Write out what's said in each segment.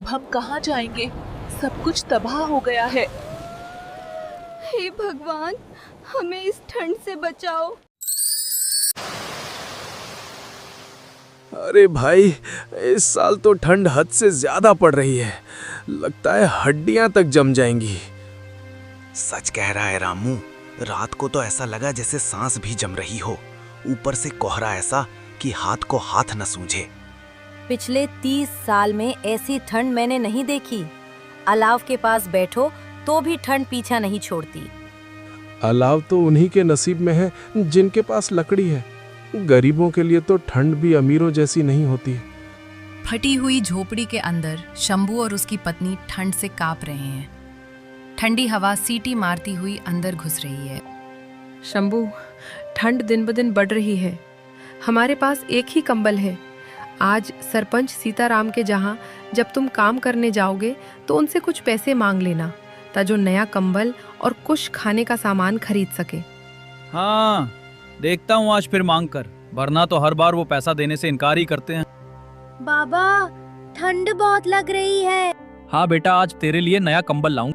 हम कहाँ जाएंगे? सब कुछ तबाह हो गया है। हे भगवान, हमें इस ठंड से बचाओ। अरे भाई, इस साल तो ठंड हद से ज्यादा पड़ रही है। लगता है हड्डियां तक जम जाएंगी। सच कह रहा है रामू, रात को तो ऐसा लगा जैसे सांस भी जम रही हो। ऊपर से कोहरा ऐसा कि हाथ को हाथ न सूझे। पिछले 30 साल में ऐसी ठंड मैंने नहीं देखी। अलाव के पास बैठो तो भी ठंड पीछा नहीं छोड़ती। अलाव तो उन्हीं के नसीब में है जिनके पास लकड़ी है। गरीबों के लिए तो ठंड भी अमीरों जैसी नहीं होती। फटी हुई झोपड़ी के अंदर शंभू और उसकी पत्नी ठंड से कांप रहे हैं। ठंडी हवा सीटी मारती हुई अंदर घुस रही है। शंभू, ठंड दिन ब दिन बढ़ रही है। हमारे पास एक ही कंबल है। आज सरपंच सीताराम के जहाँ जब तुम काम करने जाओगे तो उनसे कुछ पैसे मांग लेना, ताजो नया कंबल और कुछ खाने का सामान खरीद सके। हाँ, देखता हूँ आज फिर मांग कर, वरना तो हर बार वो पैसा देने से इनकार ही करते हैं। बाबा, ठंड बहुत लग रही है। हाँ बेटा, आज तेरे लिए नया कंबल लाऊं।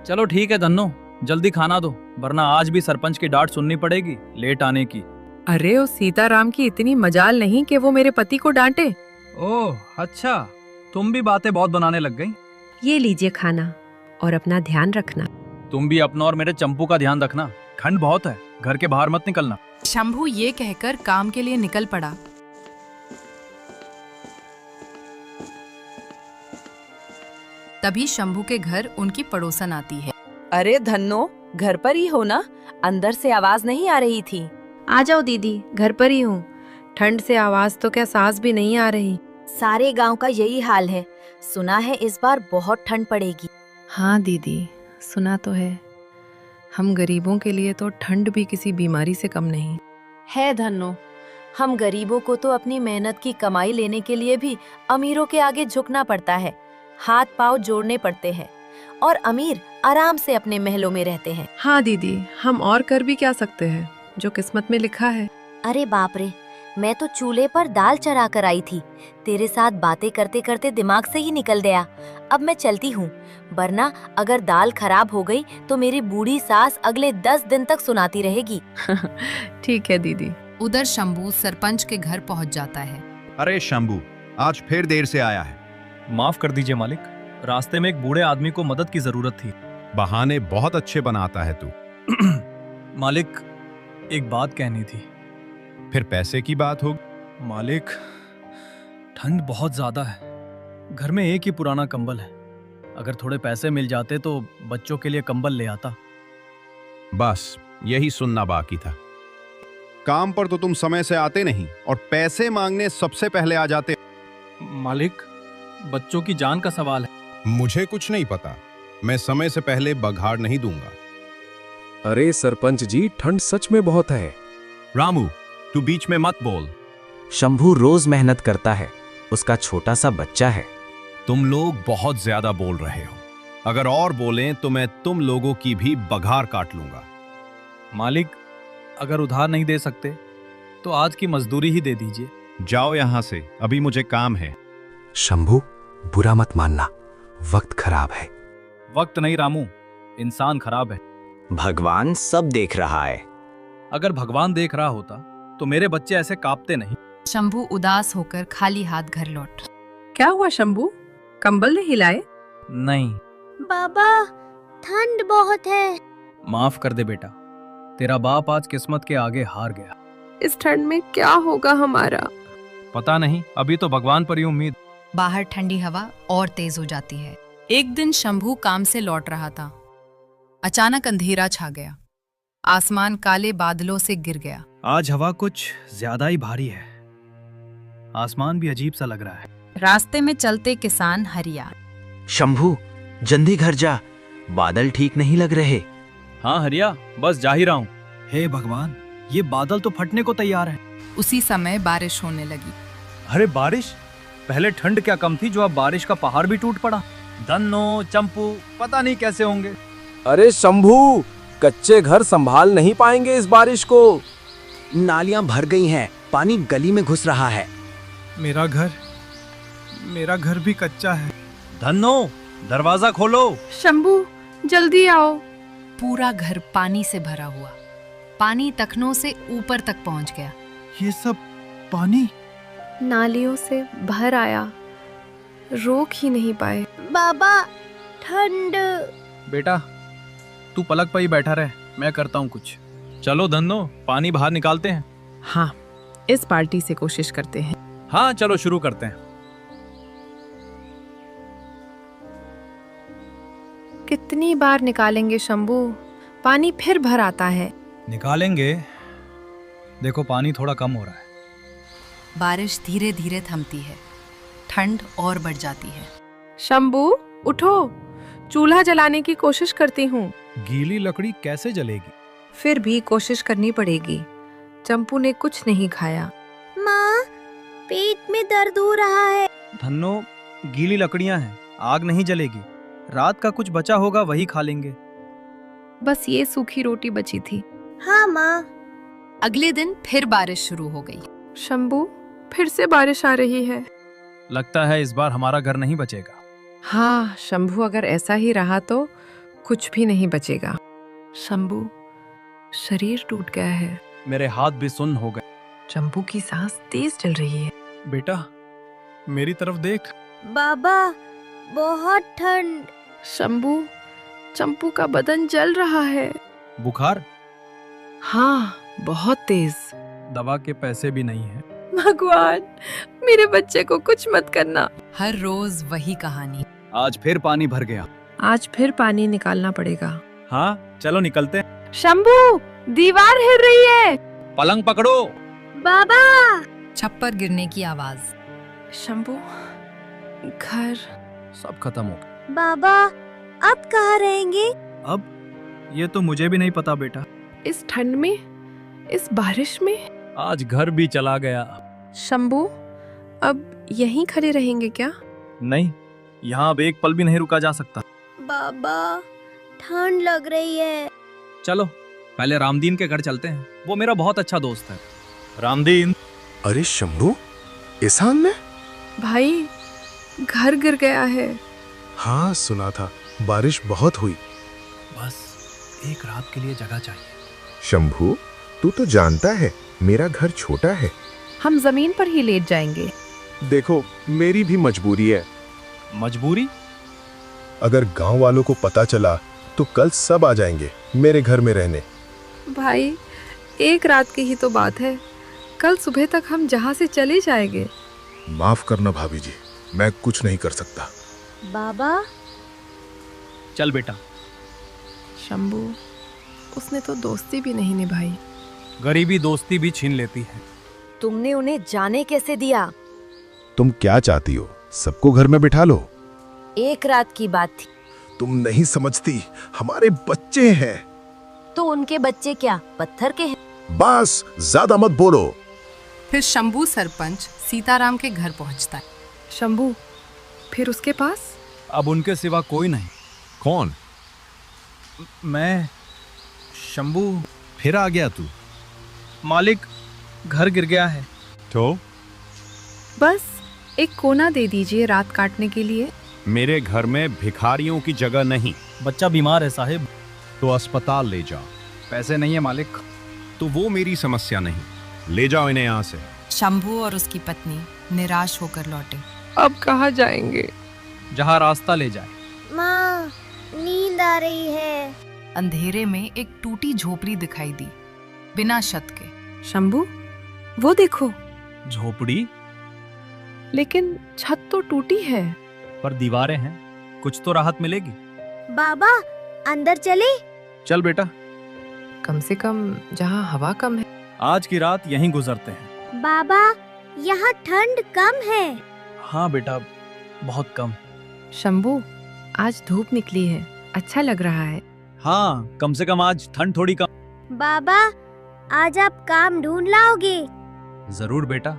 चलो ठीक है धन्नो, जल्दी खाना दो, वरना आज भी सरपंच की डांट सुननी पड़ेगी लेट आने की। अरे उस सीताराम की इतनी मजाल नहीं कि वो मेरे पति को डांटे। ओह अच्छा, तुम भी बातें बहुत बनाने लग गई। ये लीजिए खाना और अपना ध्यान रखना। तुम भी अपना और मेरे चंपू का ध्यान रखना। ठंड बहुत है, घर के बाहर मत निकलना। शंभू ये कहकर काम के लिए निकल पड़ा। तभी शंभू के घर उनकी पड़ोसन आती है। अरे धन्नो, घर पर ही हो ना? अंदर से आवाज नहीं आ रही थी। आ जाओ दीदी, घर पर ही हूँ। ठंड से आवाज तो क्या सांस भी नहीं आ रही। सारे गांव का यही हाल है। सुना है इस बार बहुत ठंड पड़ेगी। हाँ दीदी, सुना तो है। हम गरीबों के लिए तो ठंड भी किसी बीमारी से कम नहीं है धन्नो। हम गरीबों को तो अपनी मेहनत की कमाई लेने के लिए भी अमीरों के आगे झुकना पड़ता है, हाथ पांव जोड़ने पड़ते हैं, और अमीर आराम से अपने महलों में रहते हैं। हाँ दीदी, हम और कर भी क्या सकते हैं, जो किस्मत में लिखा है। अरे बाप रे, मैं तो चूल्हे पर दाल चढ़ा कर आई थी। तेरे साथ बातें करते करते दिमाग से ही निकल गया। अब मैं चलती हूँ, वरना अगर दाल खराब हो गई तो मेरी बूढ़ी सास अगले 10 दिन तक सुनाती रहेगी। ठीक है दीदी। उधर शंभू सरपंच के घर पहुंच जाता है। अरे शंभू, आज फिर देर से आया है। माफ कर दीजिए मालिक, रास्ते में एक बूढ़े आदमी को मदद की जरूरत थी। बहाने बहुत अच्छे बनाता है तू। मालिक, एक बात कहनी थी। फिर पैसे की बात हो? मालिक, ठंड बहुत ज्यादा है, घर में एक ही पुराना कंबल है। अगर थोड़े पैसे मिल जाते तो बच्चों के लिए कंबल ले आता। बस यही सुनना बाकी था। काम पर तो तुम समय से आते नहीं और पैसे मांगने सबसे पहले आ जाते। मालिक, बच्चों की जान का सवाल है। मुझे कुछ नहीं पता, मैं समय से पहले बघाड़ नहीं दूंगा। अरे सरपंच जी, ठंड सच में बहुत है। रामू, तू बीच में मत बोल। शंभू रोज मेहनत करता है, उसका छोटा सा बच्चा है। तुम लोग बहुत ज्यादा बोल रहे हो। अगर और बोलें तो मैं तुम लोगों की भी बघार काट लूंगा। मालिक, अगर उधार नहीं दे सकते तो आज की मजदूरी ही दे दीजिए। जाओ यहां से, अभी मुझे काम है। शंभू, बुरा मत मानना, वक्त खराब है। वक्त नहीं रामू, इंसान खराब है। भगवान सब देख रहा है। अगर भगवान देख रहा होता तो मेरे बच्चे ऐसे कांपते नहीं। शंभू उदास होकर खाली हाथ घर लौट। क्या हुआ शंभू, कंबल नहीं हिलाए? नहीं। बाबा, ठंड बहुत है। माफ कर दे बेटा, तेरा बाप आज किस्मत के आगे हार गया। इस ठंड में क्या होगा हमारा? पता नहीं, अभी तो भगवान पर ही उम्मीद। बाहर ठंडी हवा और तेज हो जाती है। एक दिन शंभू काम से लौट रहा था। अचानक अंधेरा छा गया। आसमान काले बादलों से गिर गया। आज हवा कुछ ज्यादा ही भारी है। आसमान भी अजीब सा लग रहा है। रास्ते में चलते किसान हरिया। शंभू, जल्दी घर जा, बादल ठीक नहीं लग रहे। हाँ हरिया, बस जा ही रहा हूँ। हे भगवान, ये बादल तो फटने को तैयार है। उसी समय बारिश होने लगी। अरे बारिश? पहले ठंड क्या कम थी जो अब बारिश का पहाड़ भी टूट पड़ा। धन्नो, चंपू पता नहीं कैसे होंगे। अरे शंभू, कच्चे घर संभाल नहीं पाएंगे इस बारिश को। नालियां भर गई हैं, पानी गली में घुस रहा है। मेरा घर भी कच्चा है। धन्नो, दरवाजा खोलो। शंभू जल्दी आओ। पूरा घर पानी से भरा हुआ। पानी टखनों से ऊपर तक पहुंच गया। ये सब पानी नालियों से भर आया, रोक ही नहीं पाए। बाबा ठंड। बेटा तू पलक पर ही बैठा रहे, मैं करता हूँ कुछ। चलो धन्नो, पानी बाहर निकालते हैं। हाँ, इस पार्टी से कोशिश करते हैं। हाँ चलो शुरू करते हैं। कितनी बार निकालेंगे शंभू? पानी फिर भर आता है। निकालेंगे। देखो पानी थोड़ा कम हो रहा है। बारिश धीरे धीरे थमती है। ठंड और बढ़ जाती है। शंभू उठो, चूल्हा जलाने की कोशिश करती हूँ। गीली लकड़ी कैसे जलेगी? फिर भी कोशिश करनी पड़ेगी। चंपू ने कुछ नहीं खाया। माँ, पेट में दर्द हो रहा है। धन्नो, गीली लकड़ियां हैं, आग नहीं जलेगी। रात का कुछ बचा होगा वही खा लेंगे। बस ये सूखी रोटी बची थी। हाँ माँ। अगले दिन फिर बारिश शुरू हो गई। शंभू, फिर से बारिश आ रही है। लगता है इस बार हमारा घर नहीं बचेगा। हाँ शंभू, अगर ऐसा ही रहा तो कुछ भी नहीं बचेगा। शंभू, शरीर टूट गया है। मेरे हाथ भी सुन्न हो गए। चंपू की सांस तेज चल रही है। बेटा मेरी तरफ देख। बाबा बहुत ठंड। शंभू, चंपू का बदन जल रहा है। बुखार? हाँ, बहुत तेज। दवा के पैसे भी नहीं है। भगवान, मेरे बच्चे को कुछ मत करना। हर रोज वही कहानी। आज फिर पानी भर गया। आज फिर पानी निकालना पड़ेगा। हाँ चलो निकलते हैं। शंभू, दीवार हिल रही है। पलंग पकड़ो। बाबा। छप्पर गिरने की आवाज। शंभू, घर सब खत्म हो गया। बाबा अब कहाँ रहेंगे? अब ये तो मुझे भी नहीं पता बेटा। इस ठंड में, इस बारिश में। आज घर भी चला गया। शंभू, अब यहीं खड़े रहेंगे क्या? नहीं, यहाँ अब एक पल भी नहीं रुका जा सकता। बाबा ठंड लग रही है। चलो पहले रामदीन के घर चलते हैं, वो मेरा बहुत अच्छा दोस्त है। रामदीन। अरे शंभू, एहसान में? भाई, घर गिर गया है। हाँ सुना था, बारिश बहुत हुई। बस एक रात के लिए जगह चाहिए। शंभू, तू तो जानता है मेरा घर छोटा है। हम जमीन पर ही लेट जाएंगे। देखो, मेरी भी मजबूरी है। मजबूरी? अगर गांव वालों को पता चला तो कल सब आ जाएंगे मेरे घर में रहने। भाई, एक रात की ही तो बात है। कल सुबह तक हम जहाँ से चले जाएंगे। माफ करना भाभी जी, मैं कुछ नहीं कर सकता। बाबा। चल बेटा। शंभू, उसने तो दोस्ती भी नहीं निभाई। गरीबी दोस्ती भी छीन लेती है। तुमने उन्हें जाने कैसे दिया? तुम क्या चाहती हो? सबको घर में बिठा लो। एक रात की बात थी। तुम नहीं समझती, हमारे बच्चे हैं। तो उनके बच्चे क्या पत्थर के हैं? बस ज्यादा मत बोलो। फिर शंभू सरपंच सीताराम के घर पहुंचता है। शंभू, फिर उसके पास? अब उनके सिवा कोई नहीं। कौन? मैं शंभू। फिर आ गया तू? मालिक, घर गिर गया है। तो बस एक कोना दे दीजिए रात काटने के लिए। मेरे घर में भिखारियों की जगह नहीं। बच्चा बीमार है साहिब। तो अस्पताल ले जाओ। पैसे नहीं है मालिक। तो वो मेरी समस्या नहीं, ले जाओ इन्हें यहाँ से। शंभू और उसकी पत्नी निराश होकर लौटे। अब कहाँ जाएंगे? जहाँ रास्ता ले जाए। माँ, नींद आ रही है। अंधेरे में एक टूटी झोपड़ी दिखाई दी, बिना छत के। शंभू, वो देखो। झोपड़ी? लेकिन छत तो टूटी है। पर दीवारें हैं, कुछ तो राहत मिलेगी। बाबा अंदर चले? चल बेटा। कम से कम जहाँ हवा कम है। आज की रात यहीं गुजरते हैं। बाबा यहाँ ठंड कम है। हाँ बेटा, बहुत कम। शंभू, आज धूप निकली है, अच्छा लग रहा है। हाँ, कम से कम आज ठंड थोड़ी कम। बाबा आज आप काम ढूंढ लाओगे? जरूर बेटा,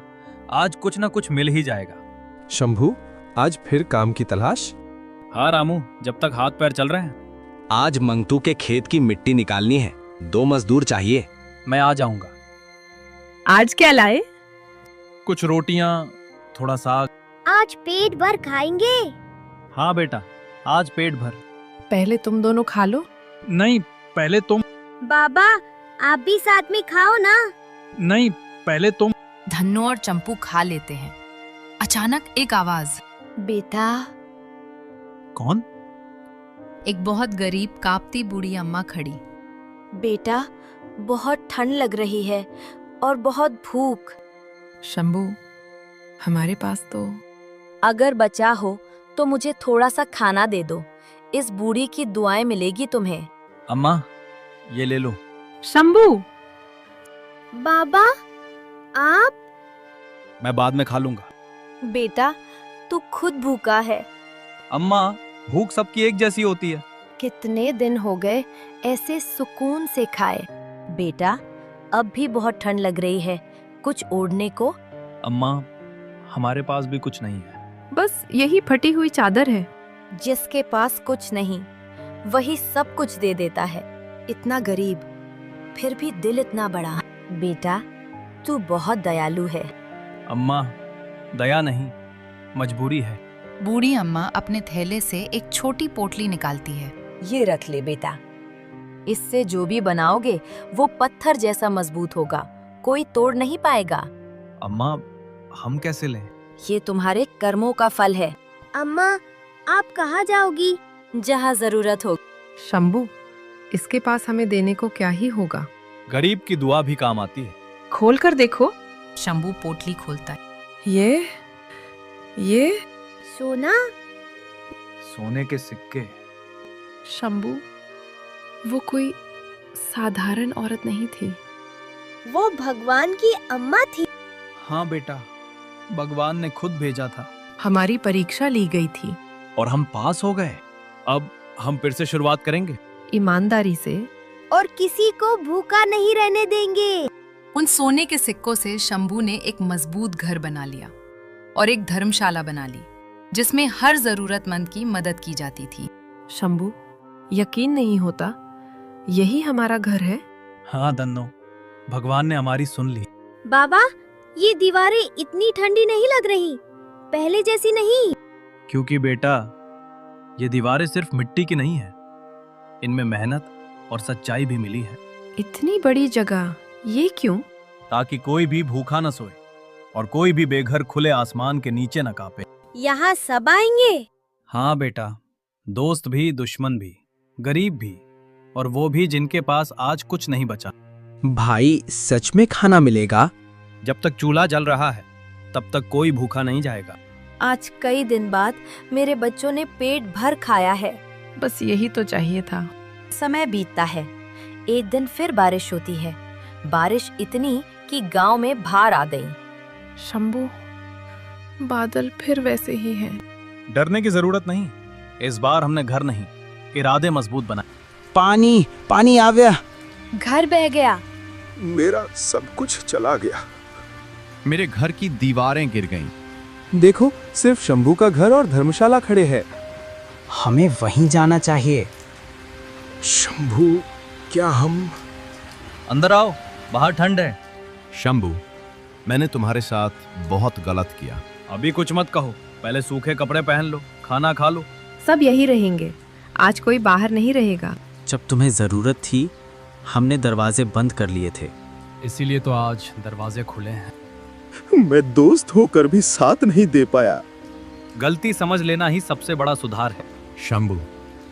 आज कुछ ना कुछ मिल ही जाएगा। शंभू, आज फिर काम की तलाश? हाँ रामू, जब तक हाथ पैर चल रहे हैं। आज मंगतू के खेत की मिट्टी निकालनी है, 2 मजदूर चाहिए। मैं आ जाऊंगा। आज क्या लाए? कुछ रोटियां, थोड़ा साग। आज पेट भर खाएंगे। हाँ बेटा, आज पेट भर। पहले तुम दोनों खा लो। नहीं, पहले तुम। बाबा आप भी साथ में खाओ ना। नहीं, पहले तुम। धन्नो और चंपू खा लेते हैं। अचानक एक आवाज। बेटा। कौन? एक बहुत गरीब कांपती बूढ़ी अम्मा खड़ी। बेटा, बहुत ठंड लग रही है और बहुत भूख। शंभू, हमारे पास तो अगर बचा हो तो मुझे थोड़ा सा खाना दे दो। इस बूढ़ी की दुआएं मिलेगी तुम्हें। अम्मा, ये ले लो। शंभू। बाबा आप। मैं बाद में खा लूंगा। बेटा, तू खुद भूखा है। अम्मा, भूख सबकी एक जैसी होती है। कितने दिन हो गए ऐसे सुकून से खाए। बेटा, अब भी बहुत ठंड लग रही है, कुछ ओढ़ने को। अम्मा, हमारे पास भी कुछ नहीं है। बस यही फटी हुई चादर है। जिसके पास कुछ नहीं वही सब कुछ दे देता है। इतना गरीब फिर भी दिल इतना बड़ा। बेटा, तू बहुत दयालु है। अम्मा, दया नहीं, मजबूरी है। बूढ़ी अम्मा अपने थैले से एक छोटी पोटली निकालती है। ये रख ले बेटा, इससे जो भी बनाओगे वो पत्थर जैसा मजबूत होगा, कोई तोड़ नहीं पाएगा। अम्मा, हम कैसे लें? ये तुम्हारे कर्मों का फल है। अम्मा आप कहाँ जाओगी? जहाँ जरूरत हो। शंभू, इसके पास हमें देने को क्या ही होगा। गरीब की दुआ भी काम आती है। खोल कर देखो। शंभू पोटली खोलता है। ये सोना। सोने के सिक्के। शंभू, वो कोई साधारण औरत नहीं थी। वो भगवान की अम्मा थी। हाँ बेटा, भगवान ने खुद भेजा था हमारी परीक्षा ली गई थी और हम पास हो गए। अब हम फिर से शुरुआत करेंगे, ईमानदारी से। और किसी को भूखा नहीं रहने देंगे। उन सोने के सिक्कों से शंभू ने एक मजबूत घर बना लिया और एक धर्मशाला बना ली जिसमें हर जरूरतमंद की मदद की जाती थी। शंभू, यकीन नहीं होता यही हमारा घर है। हाँ धन्नो, भगवान ने हमारी सुन ली। बाबा ये दीवारें इतनी ठंडी नहीं लग रही, पहले जैसी नहीं। क्योंकि बेटा, ये दीवारें सिर्फ मिट्टी की नहीं है, इनमें मेहनत और सच्चाई भी मिली है। इतनी बड़ी जगह, ये क्यों? ताकि कोई भी भूखा न सोए और कोई भी बेघर खुले आसमान के नीचे न कांपे। यहाँ सब आएंगे। हाँ बेटा, दोस्त भी, दुश्मन भी, गरीब भी, और वो भी जिनके पास आज कुछ नहीं बचा। भाई, सच में खाना मिलेगा? जब तक चूल्हा जल रहा है तब तक कोई भूखा नहीं जाएगा। आज कई दिन बाद मेरे बच्चों ने पेट भर खाया है। बस यही तो चाहिए था। समय बीतता है, एक दिन फिर बारिश होती है। बारिश इतनी कि गांव में बाढ़ आ गई। शंभू, बादल फिर वैसे ही हैं। डरने की जरूरत नहीं, इस बार हमने घर नहीं, इरादे मजबूत बनाए। पानी पानी आ गया। घर बह गया। मेरा सब कुछ चला गया। मेरे घर की दीवारें गिर गईं। देखो, सिर्फ शंभू का घर और धर्मशाला खड़े हैं। हमें वहीं जाना चाहिए। शंभू, क्या हम? अंदर आओ, बाहर ठंड है। शंभू, मैंने तुम्हारे साथ बहुत गलत किया। अभी कुछ मत कहो, पहले सूखे कपड़े पहन लो, खाना खा लो। सब यही रहेंगे, आज कोई बाहर नहीं रहेगा। जब तुम्हें जरूरत थी हमने दरवाजे बंद कर लिए थे, इसीलिए तो आज दरवाजे खुले हैं। मैं दोस्त होकर भी साथ नहीं दे पाया। गलती समझ लेना ही सबसे बड़ा सुधार है। शंभू,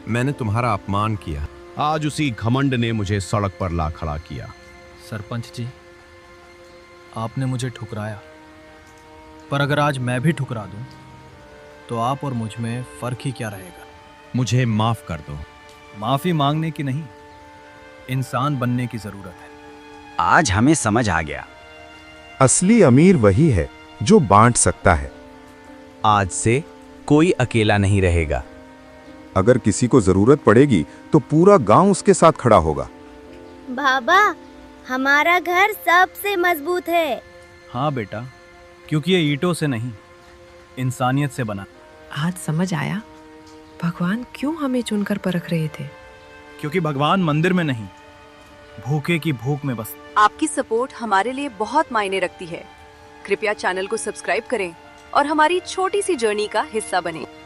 मैंने तुम्हारा अपमान किया। आज उसी घमंड ने मुझे सड़क पर ला खड़ा किया। सरपंच जी, आपने मुझे ठुकराया, पर अगर आज मैं भी ठुकरा दूं, तो आप और मुझ में फर्क ही क्या रहेगा? मुझे माफ कर दो। माफी मांगने की नहीं, इंसान बनने की जरूरत है। आज हमें समझ आ गया, असली अमीर वही है जो बांट सकता है। आज से कोई अकेला नहीं रहेगा। अगर किसी को जरूरत पड़ेगी तो पूरा गांव उसके साथ खड़ा होगा। बाबा हमारा घर सबसे मजबूत है। हाँ बेटा, क्योंकि ये ईंटों से नहीं, इंसानियत से बना। आज समझ आया भगवान क्यों हमें चुनकर परख रहे थे। क्योंकि भगवान मंदिर में नहीं, भूखे की भूख में बस। आपकी सपोर्ट हमारे लिए बहुत मायने रखती है। कृपया चैनल को सब्सक्राइब करें और हमारी छोटी सी जर्नी का हिस्सा बनें।